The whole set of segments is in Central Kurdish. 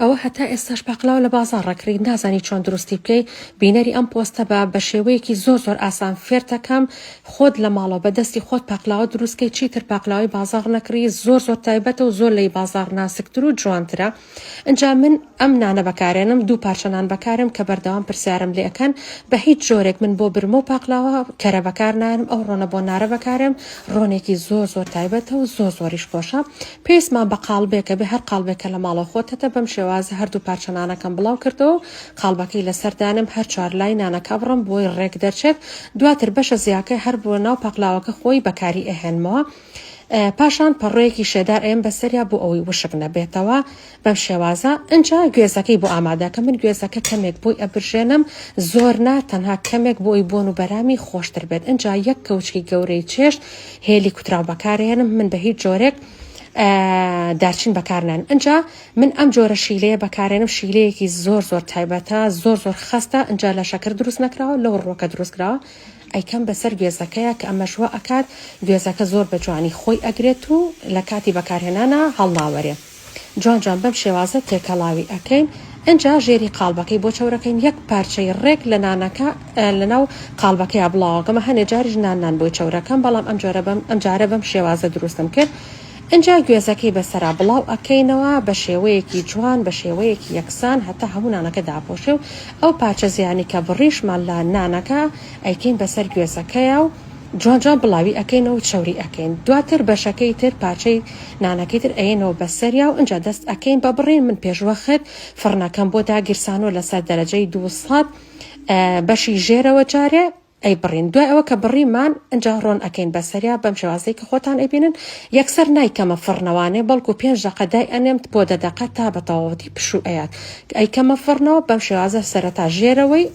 ئەوە هەتا ئێستاش پاقلاو لە بازار ڕەکری نازانی چۆن دروستی بکەی بینەری ئەم پۆستە بە شێوەیەکی زۆر ئاسان فێرتەکەم خۆت لە ماڵەوە بەدەستی خۆت پاقلاوە دروستکەی چیتر پاقلاوی بازار نەکری زۆر تایبەتە و زۆر لی بازار ناسکتر و جوانترە. اینجا من ئەم نانە بەکارێنم دوو پارچەنان بەکارم کە بەردەوام پرسیارم لێ ئەکەن بە هیچ جۆرێک من بۆ برمە و پاقلاوە کەرە بەکار نارم ئەو ڕۆنە بۆ نارە بەکارم ڕۆنێکی زۆر تایبەتە و زۆریش خۆشە. پێویستمان بە قاڵبێکە بێ هەر قاڵبێکە لە ماڵە خۆتەتە بەم شێوازە هەردوو پارچەنانەکەم بڵاو کردەوە قاڵبەکەی لەسەردانم هەر چوار لای نانەکە بڕم بۆی ڕێک دەرچێت دواتر بەشە زیاکەی هەر بۆ ناو پاقلاوەکە خۆی بەکاری ئەهێنمەوە. پاشان پەڕۆیەکی شێدار ئێم بەسەریا بۆ ئەوەی وشک نەبێتەوە بەم شێوازە. اینجا گوێزەکەی بۆ ئامادەکە من گوێزەکە کەمێک بۆی ئەبرژێنم زۆر نا تەنها کەمێک بۆی بۆن و بەرامی خۆشتر بێت. اینجا یەک کەوچکی گەورەی چێشت هێلی کوتراو بەکارێنم من بە هیچ جۆرێک دارچین بەکارنان. اینجا من ئەم جۆرە شیلەیە بەکارێنم شیلەیەکی زۆر تایبەتە زۆر خستە. اینجا لە شەکر دروست نەکراوە لەو ڕۆکە دروستکراوە ئەیکەم بەسەر گوێزەکەیە کە ئەمەشوە ئەکات گوێزەکە زۆر بە جوانی خۆی ئەگرێت و لە کاتی بەکارهێنانە هەڵناوەرێ جوان بەم شێوازە تێکەڵاوی ئەەکەین. اینجا ژێری قاڵبەکەی بۆ چەورەکەین یەک پارچەی ڕێک لە نانەکە لەناو قاڵبەکەی بڵاوەکەمە هەنێ جاریش نان بۆی چەورەکەم بەڵام ئەم جارە بەم شێوازە دروستم کرد. اینجا گوێزەکەی بەسەرا بڵاو ئەکەینەوە بە شێوەیەکی جوان بە شێوەیەکی یەکسان هەتا هەموو نانەکە داپۆشێ و ئەو پارچە زیانی کە بڕیشمان لە نانەکە ئەیکەین بەسەر گوێزەکەیە و جوان بڵاوی ئەکەینەوە و چەوری ئەکەین. دواتر بەشەکەی تر پارچەی نانەکەی تر ئەینەوە بەسەریا و اینجا دەست ئەکەین بە بڕین من پێشوەخت فڕنەکەم بۆ داگیرسانەوە لەسەر دەرەجەی 200 بەشی ژێرەوە جارێ ئەی بڕین. دوای ئەوە کە بڕیمان اینجا ڕۆن ئەکەین بەسەریا بەم شێوازەی کە خۆتان ئەبینن یەکسەر نایکەمە فڕنەوانێ بەڵکو 5 دقەدای ئەنێم بۆ 10 دقە تا بە تەواوەتی پشوو ئەیات ئەیکەمە فڕنەوە بەم شێوازە سەرەتا ژێرەوەی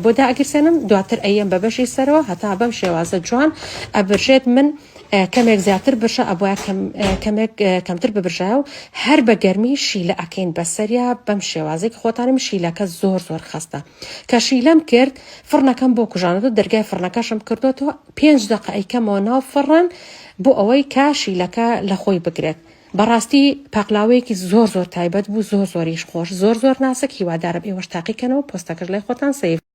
بۆ داگیرسێنم دواتر ئەیەم بە بەشی سەرەوە هەتا بەم شێوازە جوان ئەبرژێت. من کەمێک زیاتر بشە ئەبواە کەمێک کەمتر ببرژایە و هەر بە گەرمی شیلە ئەکەین بەسەریا بەم شێوازەی کە خۆتانم شیلەکە زۆر خستە کە شیلەم کرد فڕنەکەم بۆ کوژانەوە دەرگای فڕنەکەشم کردوەوە 5 دقە ئەیکەمەوە ناو فڕن بۆ ئەوەی کا شیلەکە لە خۆی بگرێت. بەڕاستی پاقلاوەیەکی زۆر تایبەت بوو زۆریش خۆش زۆر ناسک هیوادارم ئێوەش تاقیکەنەوە پۆستەکەش لای خۆتان سەیف